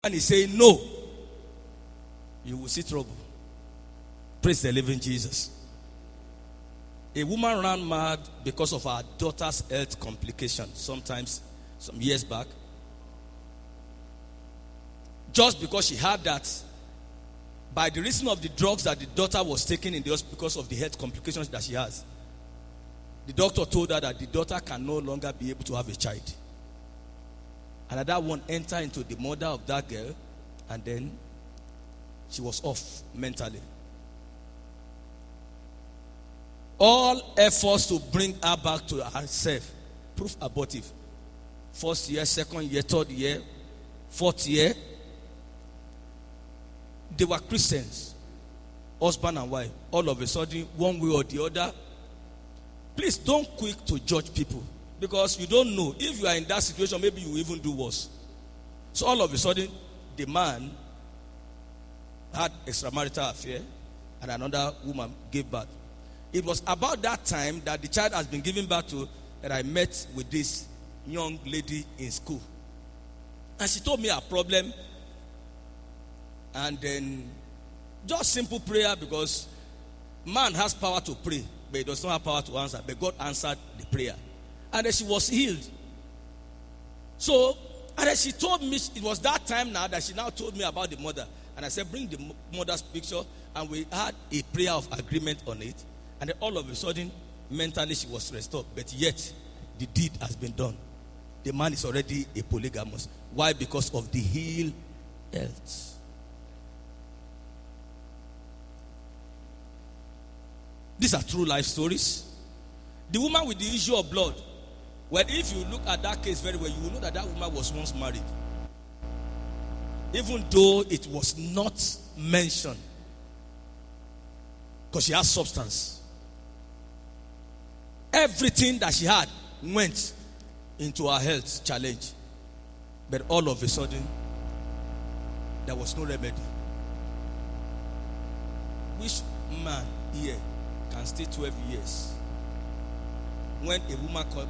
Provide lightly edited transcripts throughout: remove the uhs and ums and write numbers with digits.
and he saying no, you will see trouble. Praise the living Jesus. A woman ran mad because of her daughter's health complications sometimes, some years back. Just because she had that, by the reason of the drugs that the daughter was taking in the hospital because of the health complications that she has, the doctor told her that the daughter can no longer be able to have a child. And that one entered into the mother of that girl, and then she was off mentally. All efforts to bring her back to herself proof abortive. First year, second year, third year, fourth year. They were Christians, husband and wife. All of a sudden, one way or the other. Please don't quick to judge people, because you don't know. If you are in that situation, maybe you even do worse. So all of a sudden, the man had extramarital affair, and another woman gave birth. It was about that time that the child has been given birth to that I met with this young lady in school. And she told me her problem. And then just simple prayer, because man has power to pray, but he does not have power to answer. But God answered the prayer. And then she was healed. So, and then she told me, it was that time now that she now told me about the mother. And I said, bring the mother's picture. And we had a prayer of agreement on it. And then all of a sudden, mentally she was restored. But yet, the deed has been done. The man is already a polygamous. Why? Because of the healed health. These are true life stories. The woman with the issue of blood. Well, if you look at that case very well, you will know that that woman was once married. Even though it was not mentioned. Because she has substance. Everything that she had went into her health challenge. But all of a sudden, there was no remedy. Which man here can stay 12 years when a woman comes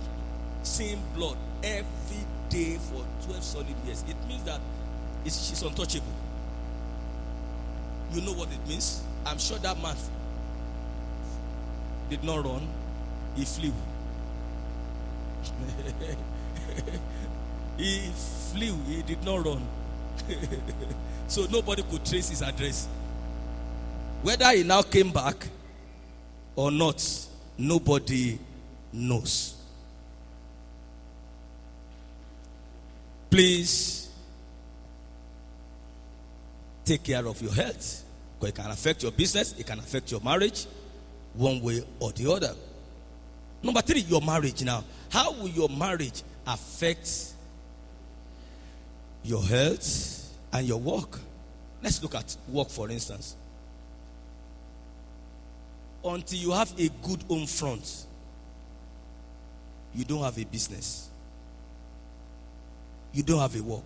seeing blood every day for 12 solid years? It means that she's untouchable. You know what it means? I'm sure that man did not run, he flew. He flew, he did not run. So nobody could trace his address. Whether he now came back or not, nobody knows. Please take care of your health, because it can affect your business, it can affect your marriage, one way or the other. Number 3, your marriage now. How will your marriage affect your health and your work? Let's look at work, for instance. Until you have a good home front, you don't have a business. You don't have a work.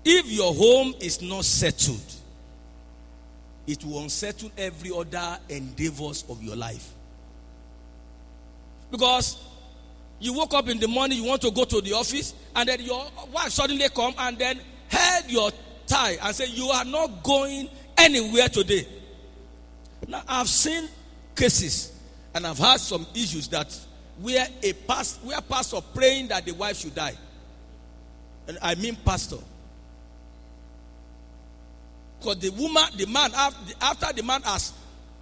If your home is not settled, it will unsettle every other endeavors of your life. Because you woke up in the morning, you want to go to the office, and then your wife suddenly come and then held your tie and say, you are not going anywhere today. Now, I've seen cases, and I've had some issues that where pastor praying that the wife should die. And I mean pastor. Because the man, after the man has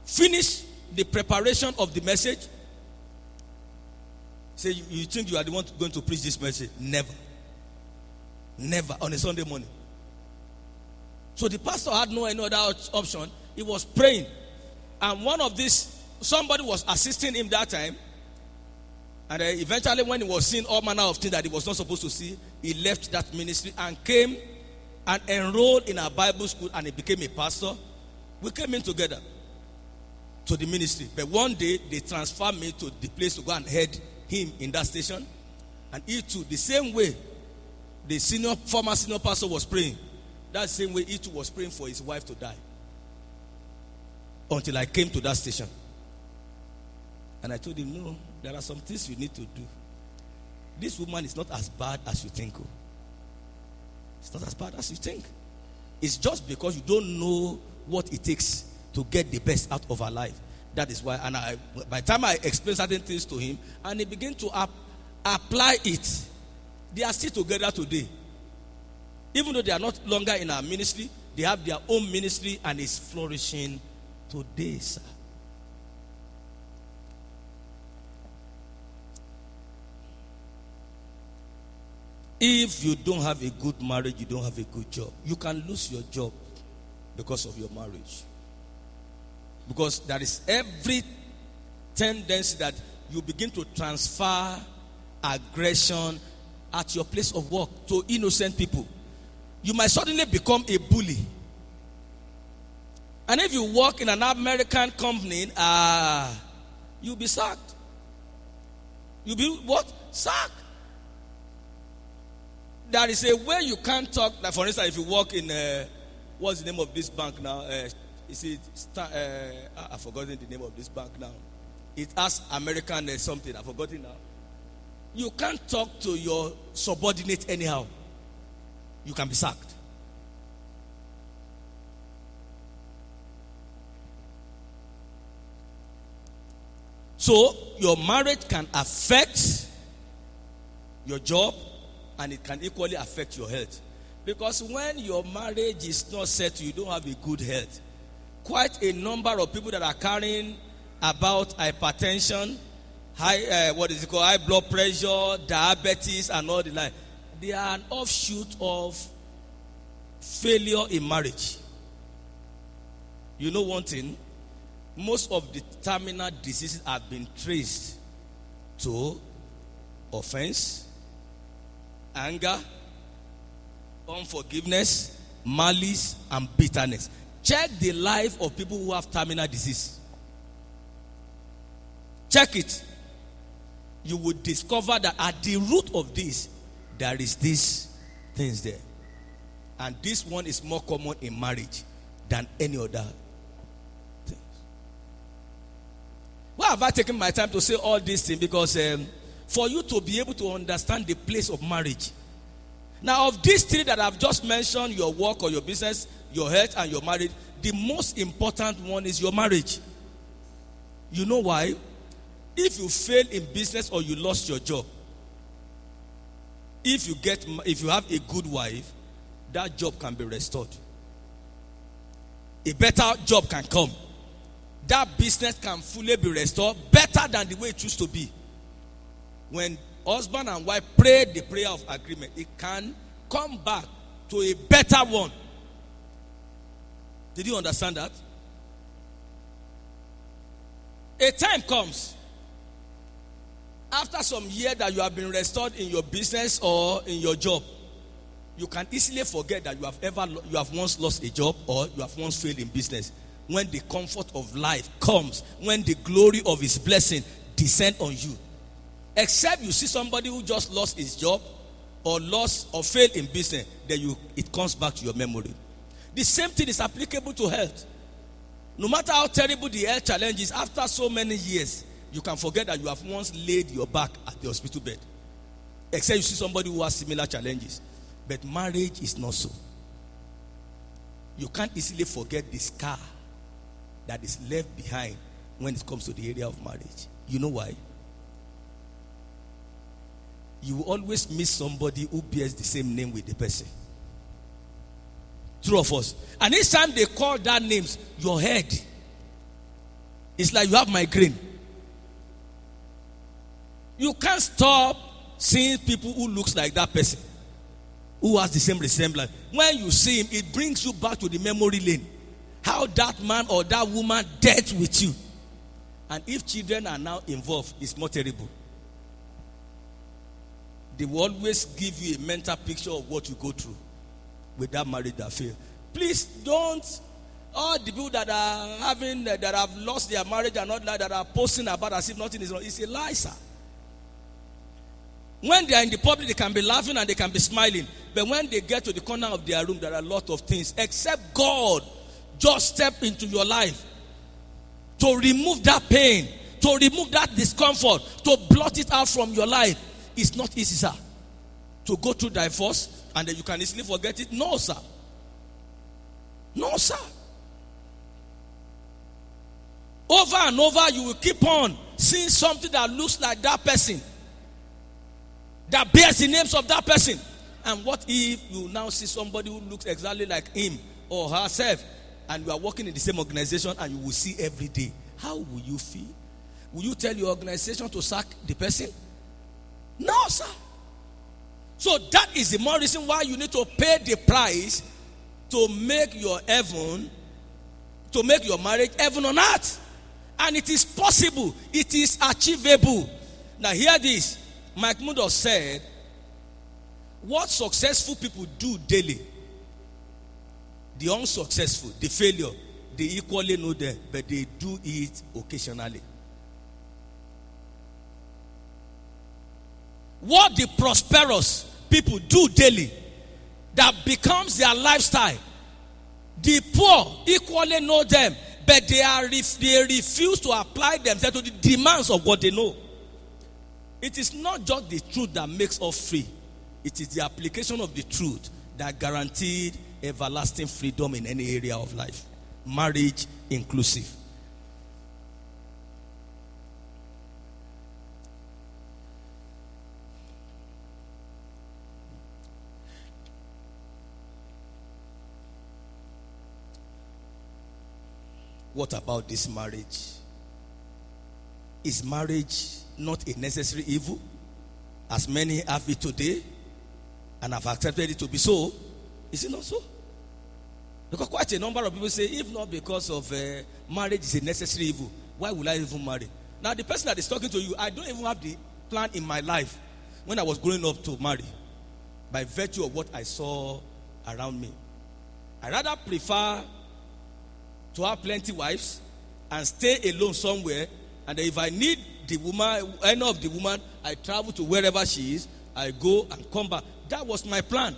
finished the preparation of the message, say, you think you are the one going to preach this message? Never. Never on a Sunday morning. So the pastor had no any other option. He was praying. And one of these, somebody was assisting him that time. And eventually when he was seeing all manner of things that he was not supposed to see, he left that ministry and came and enrolled in our Bible school, and he became a pastor. We came in together to the ministry. But one day, they transferred me to the place to go and head him in that station. And he too, the same way the former senior pastor was praying, that same way he too was praying for his wife to die. Until I came to that station. And I told him, no, there are some things you need to do. This woman is not as bad as you think. It's not as bad as you think. It's just because you don't know what it takes to get the best out of our life. That is why, and by the time I explain certain things to him, and he began to apply it, they are still together today. Even though they are not longer in our ministry, they have their own ministry and it's flourishing today, sir. If you don't have a good marriage, you don't have a good job. You can lose your job because of your marriage. Because there is every tendency that you begin to transfer aggression at your place of work to innocent people. You might suddenly become a bully. And if you work in an American company, you'll be sacked. You'll be what? Sacked. There is a way you can't talk. Like for instance, if you work in, what's the name of this bank now? I've forgotten the name of this bank now. It has American something. I've forgotten now. You can't talk to your subordinate anyhow. You can be sacked. So, your marriage can affect your job and it can equally affect your health. Because when your marriage is not set, you don't have a good health. Quite a number of people that are carrying about hypertension, high blood pressure, diabetes, and all the like. They are an offshoot of failure in marriage. You know one thing? Most of the terminal diseases have been traced to offense, anger, unforgiveness, malice, and bitterness. Check the life of people who have terminal disease. Check it. You will discover that at the root of this, there is these things there. And this one is more common in marriage than any other things. Why have I taken my time to say all these things? Because for you to be able to understand the place of marriage. Now, of these three that I've just mentioned, your work or your business, your health and your marriage, the most important one is your marriage. You know why? If you fail in business or you lost your job, if you have a good wife, that job can be restored. A better job can come. That business can fully be restored better than the way it used to be. When husband and wife pray the prayer of agreement, it can come back to a better one. Did you understand that? A time comes after some year that you have been restored in your business or in your job, you can easily forget that you have once lost a job or you have once failed in business. When the comfort of life comes, when the glory of his blessing descend on you. Except you see somebody who just lost his job or lost or failed in business, then it comes back to your memory. The same thing is applicable to health. No matter how terrible the health challenge is, after so many years, you can forget that you have once laid your back at the hospital bed. Except you see somebody who has similar challenges. But marriage is not so. You can't easily forget the scar that is left behind when it comes to the area of marriage. You know why? You will always miss somebody who bears the same name with the person. True of us. And each time they call that names, your head, it's like you have migraine. You can't stop seeing people who looks like that person, who has the same resemblance. When you see him, it brings you back to the memory lane. How that man or that woman dealt with you. And if children are now involved, it's more terrible. They will always give you a mental picture of what you go through with that marriage that failed. Please don't, all the people that are that have lost their marriage and not like that are posting about as if nothing is wrong. It's a lie, sir. When they are in the public, they can be laughing and they can be smiling. But when they get to the corner of their room, there are a lot of things. Except God just step into your life to remove that pain, to remove that discomfort, to blot it out from your life. It's not easy, sir. To go through divorce, and then you can easily forget it. No, sir. No, sir. Over and over, you will keep on seeing something that looks like that person, that bears the names of that person. And what if you now see somebody who looks exactly like him or herself, and you are working in the same organization and you will see every day? How will you feel? Will you tell your organization to sack the person? No, sir. So that is the more reason why you need to pay the price to make your heaven, to make your marriage heaven on earth. And it is possible. It is achievable. Now hear this. Mike Mundo said, what successful people do daily, the unsuccessful, the failure, they equally know them, but they do it occasionally. What the prosperous people do daily, that becomes their lifestyle, the poor equally know them, but they refuse to apply themselves to the demands of what they know. It is not just the truth that makes us free. It is the application of the truth that guaranteed everlasting freedom in any area of life. Marriage inclusive. What about this marriage? Is marriage not a necessary evil, as many have it today and have accepted it to be so? Is it not so? Because quite a number of people say, if not because of marriage is a necessary evil, why would I even marry? Now the person that is talking to you, I don't even have the plan in my life when I was growing up to marry, by virtue of what I saw around me. I rather prefer to have plenty wives and stay alone somewhere, and if I need the woman, any of the woman, I travel to wherever she is, I go and come back. That was my plan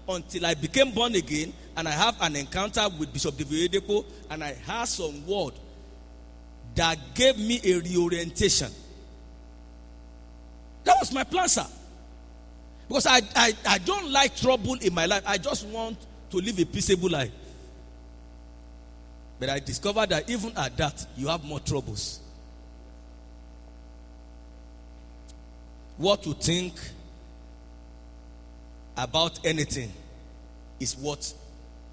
until I became born again, and I have an encounter with Bishop Devoyedepo, and I had some word that gave me a reorientation. That was my plan, sir. Because I don't like trouble in my life. I just want to live a peaceable life. But I discovered that even at that, you have more troubles. What to think about anything is what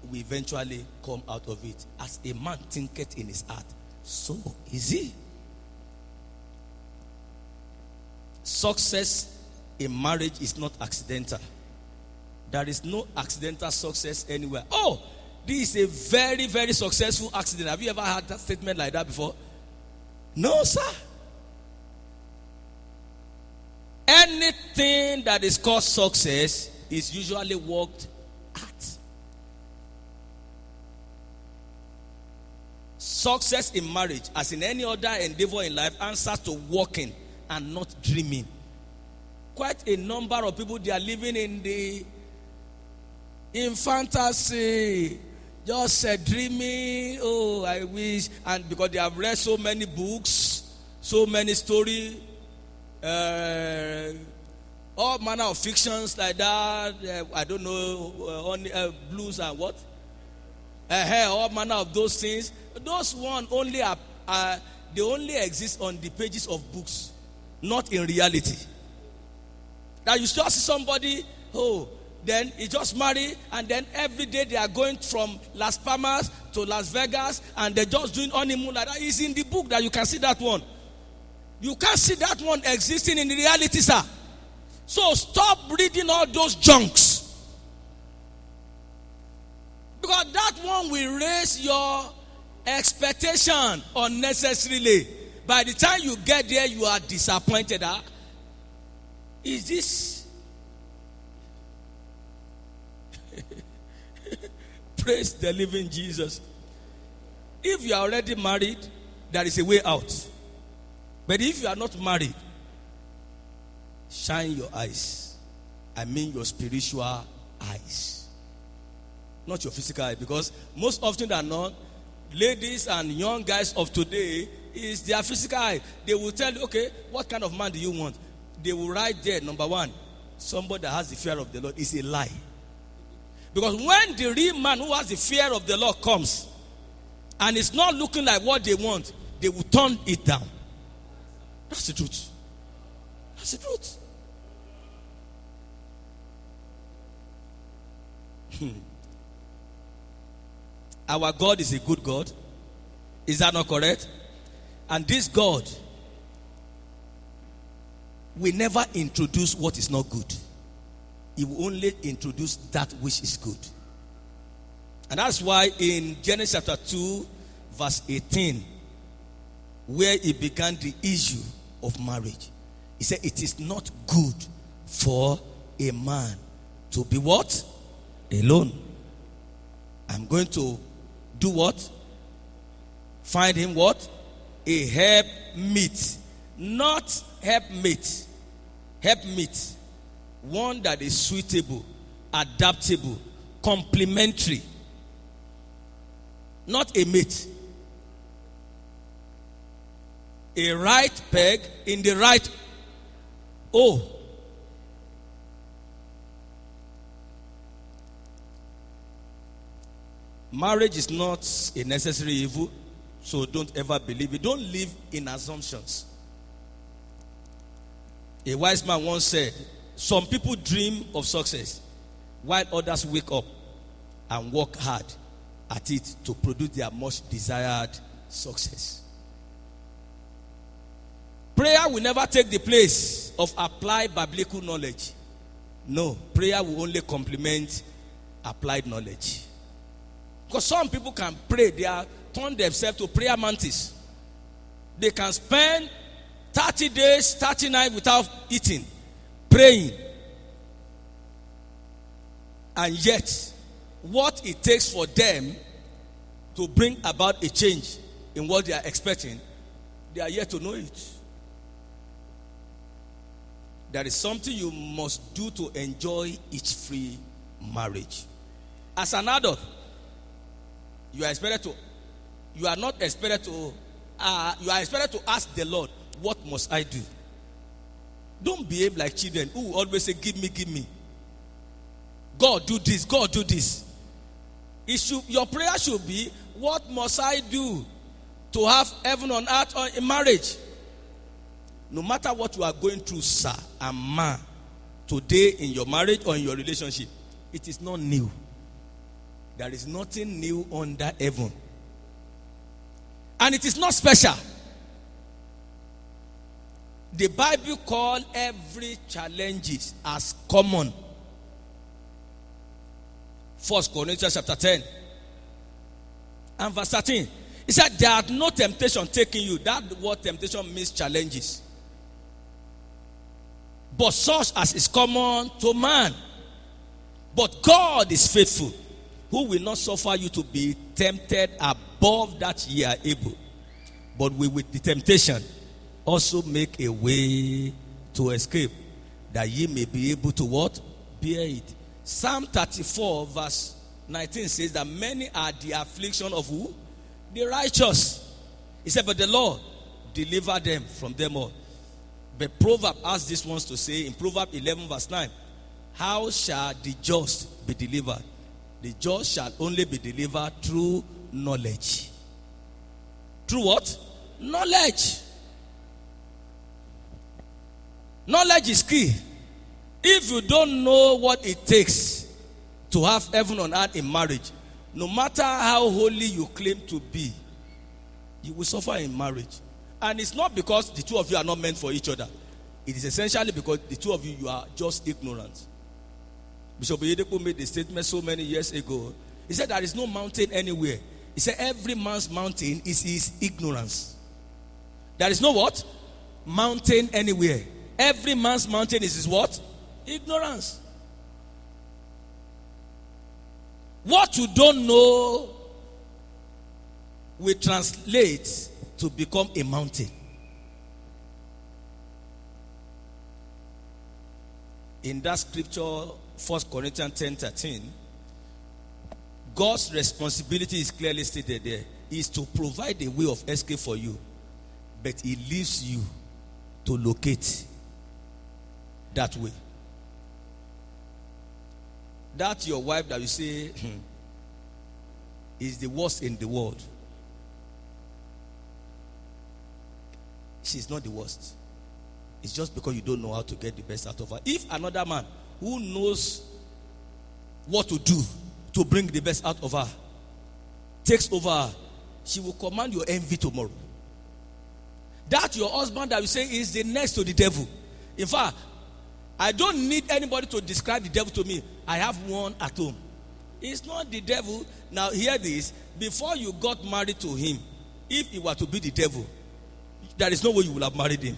will eventually come out of it. As a man thinketh in his heart, so is he. Success in marriage is not accidental. There is no accidental success anywhere. Oh, this is a very, very successful accident. Have you ever heard that statement like that before? No, sir. Anything that is called success is usually worked at. Success in marriage, as in any other endeavor in life, answers to working and not dreaming. Quite a number of people, they are living in fantasy, just dreaming. Oh, I wish. And because they have read so many books, so many stories, all manner of fictions like that. I don't know, blues and what? All manner of those things. Those one only they only exist on the pages of books, not in reality. Now you just see somebody, then he just married, and then every day they are going from Las Palmas to Las Vegas, and they're just doing honeymoon like that. It's in the book that you can see that one. You can't see that one existing in reality, sir. So stop reading all those junks. Because that one will raise your expectation unnecessarily. By the time you get there, you are disappointed. Is this? Praise the living Jesus. If you are already married, there is a way out. But if you are not married, shine your eyes. I mean your spiritual eyes. Not your physical eye. Because most often than not, ladies and young guys of today, is their physical eye. They will tell you, okay, what kind of man do you want? They will write there, number one, somebody that has the fear of the Lord. Is a lie. Because when the real man who has the fear of the Lord comes, and it's not looking like what they want, they will turn it down. That's the truth. That's the truth. Our God is a good God. Is that not correct? And this God will never introduce what is not good. He will only introduce that which is good. And that's why in Genesis chapter 2, verse 18, where he began the issue of marriage, he said, it is not good for a man to be what? Alone. I'm going to do what? Find him what? A helpmeet. Not helpmate. Helpmeet. One that is suitable, adaptable, complementary. Not a mate. A right peg in the right. Oh. Marriage is not a necessary evil, so don't ever believe it. Don't live in assumptions. A wise man once said, some people dream of success, while others wake up and work hard at it to produce their much desired success. Prayer will never take the place of applied biblical knowledge. No, prayer will only complement applied knowledge. Because some people can pray, they are turn themselves to prayer mantis. They can spend 30 days, 30 nights without eating, praying. And yet, what it takes for them to bring about a change in what they are expecting, they are yet to know it. There is something you must do to enjoy each free marriage. As an adult, you are expected to ask the Lord, what must I do? Don't behave like children who always say, give me, give me. God, do this, God, do this. Your prayer should be, what must I do to have heaven on earth in marriage? No matter what you are going through, sir and ma, today in your marriage or in your relationship, it is not new. There is nothing new under heaven. And it is not special. The Bible calls every challenge as common. 1 Corinthians chapter 10 and verse 13. It said, there are no temptation taking you. That word temptation means challenges. But such as is common to man. But God is faithful, who will not suffer you to be tempted above that ye are able, but will with the temptation also make a way to escape, that ye may be able to what? Bear it. Psalm 34 verse 19 says that many are the affliction of who? The righteous. He said, but the Lord deliver them from them all. But Proverbs has this ones to say in Proverbs 11 verse 9. How shall the just be delivered? The just shall only be delivered through knowledge. Through what? Knowledge. Knowledge is key. If you don't know what it takes to have heaven on earth in marriage, no matter how holy you claim to be, you will suffer in marriage. And it's not because the two of you are not meant for each other. It is essentially because the two of you are just ignorant. Bishop Oyedepo made the statement so many years ago. He said there is no mountain anywhere. He said every man's mountain is his ignorance. There is no what? Mountain anywhere. Every man's mountain is his what? Ignorance. What you don't know will translate to become a mountain. In that scripture, 1 Corinthians 10:13, God's responsibility is clearly stated there. Is to provide a way of escape for you. But He leaves you to locate that way. That your wife that you say is the worst in the world. She's not the worst. It's just because you don't know how to get the best out of her. If another man who knows what to do to bring the best out of her takes over her, she will command your envy tomorrow. That your husband that you say is the next to the devil. In fact, I don't need anybody to describe the devil to me. I have one at home. It's not the devil. Now hear this. Before you got married to him, if he were to be the devil, there is no way you will have married him.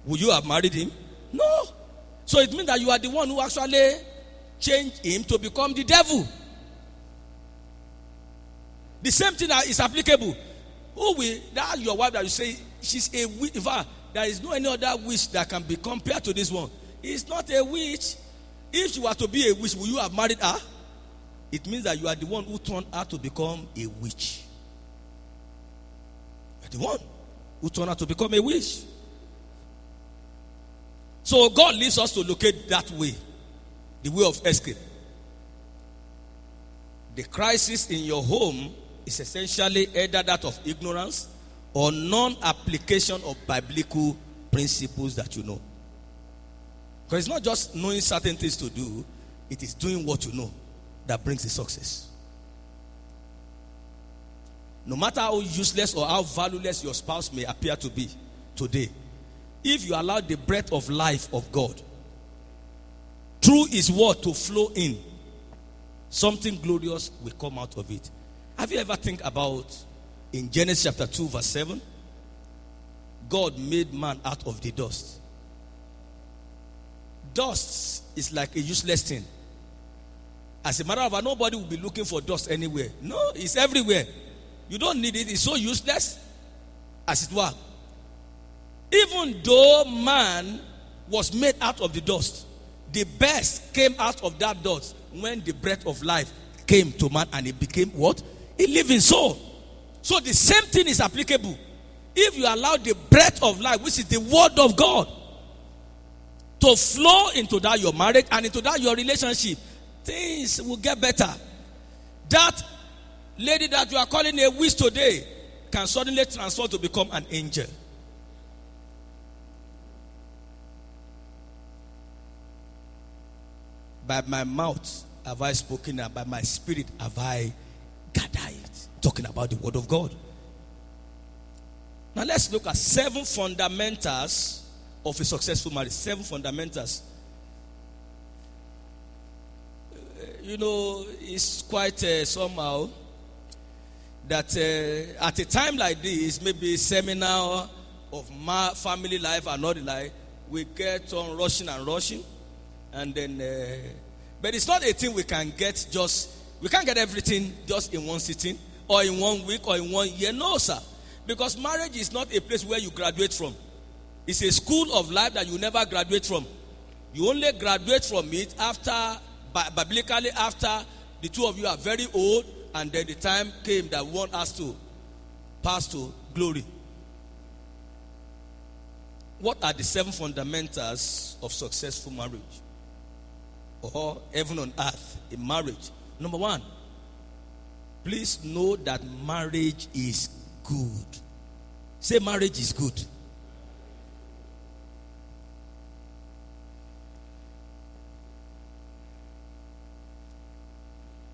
Would you have married him? No. So it means that you are the one who actually changed him to become the devil. The same thing is applicable. That your wife that you say she's a witch. In fact, there is no any other witch that can be compared to this one. It's not a witch. If she were to be a witch, will you have married her? It means that you are the one who turned her to become a witch. You are the one who turned her to become a witch. So God leads us to locate that way, the way of escape. The crisis in your home is essentially either that of ignorance or non-application of biblical principles that you know. Because it's not just knowing certain things to do, it is doing what you know that brings the success. No matter how useless or how valueless your spouse may appear to be today, if you allow the breath of life of God through his word to flow in, something glorious will come out of it. Have you ever think about in Genesis chapter 2 verse 7? God made man out of the dust. Dust is like a useless thing. As a matter of fact, nobody will be looking for dust anywhere. No, it's everywhere. You don't need it. It's so useless, as it were. Even though man was made out of the dust, the best came out of that dust when the breath of life came to man and it became what? A living soul. So the same thing is applicable. If you allow the breath of life, which is the word of God, to flow into that your marriage and into that your relationship, things will get better. That lady that you are calling a witch today can suddenly transform to become an angel. By my mouth have I spoken, and by my spirit have I gathered it. Talking about the word of God. Now let's look at 7 fundamentals of a successful marriage. 7 fundamentals. It's quite somehow that at a time like this, maybe a seminar of family life and not life, we get on rushing and rushing. And then, but it's not a thing we can't get everything just in one sitting or in 1 week or in 1 year. No, sir. Because marriage is not a place where you graduate from. It's a school of life that you never graduate from. You only graduate from it biblically after the two of you are very old and then the time came that one has to pass to glory. What are the 7 fundamentals of successful marriage? Or heaven on earth in marriage? Number 1, please know that marriage is good. Say marriage is good.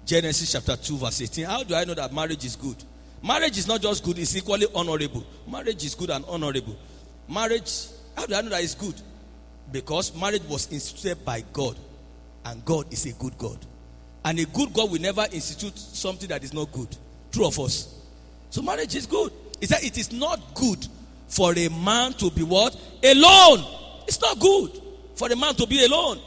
Genesis chapter 2 verse 18. How do I know that marriage is good? Marriage is not just good, it's equally honorable. Marriage is good and honorable. Marriage, how do I know that it's good? Because marriage was instituted by God. And God is a good God. And a good God will never institute something that is not good. True of us. So marriage is good. He said it is not good for a man to be what? Alone. It's not good for a man to be alone.